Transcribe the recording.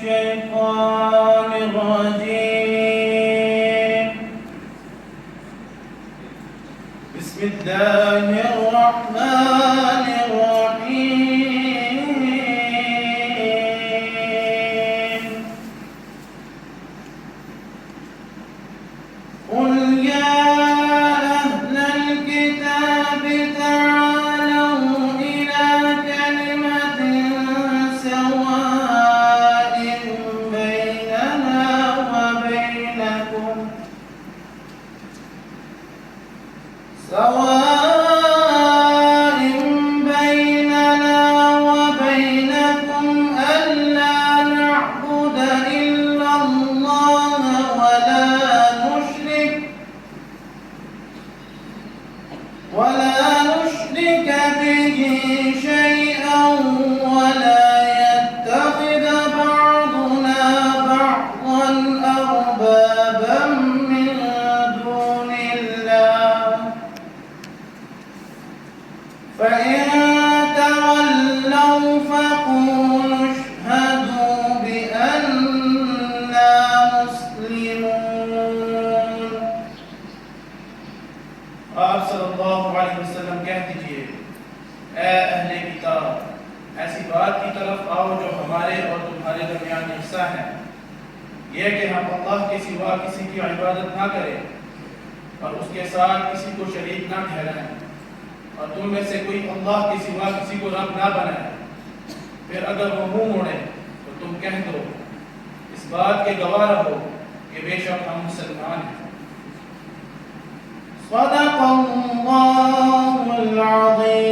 الشيطان الرجيم. بسم الله الرحمن الرحيم. قل يا أهل الكتاب تعالوا إلى كلمة سواء بيننا وبينكم ألا نعبد إلا الله ولا نشرك به شيئا ولا يتخذ بعضنا بعضا أربابا من دون الله فإن تولوا فقولوا اشهدوا بأننا مسلمون. आप सल्लल्लाहु अलैहि वसल्लम कह दीजिए, ऐ अहले किताब, ऐसी बात की तरफ आओ जो हमारे और तुम्हारे दरमियान हिस्सा है, यह कि हम अल्लाह के सिवा किसी की इबादत ना करें और उसके साथ किसी को शरीक ना ठहराएं, और तुम में से कोई अल्लाह के सिवा किसी को रब ना बनाए। फिर अगर वो मुंह मोड़े तो तुम कह दो, इस बात के गवाह रहो कि बेशक हम मुसलमान हैं। सदक़ल्लाहुल अज़ीम।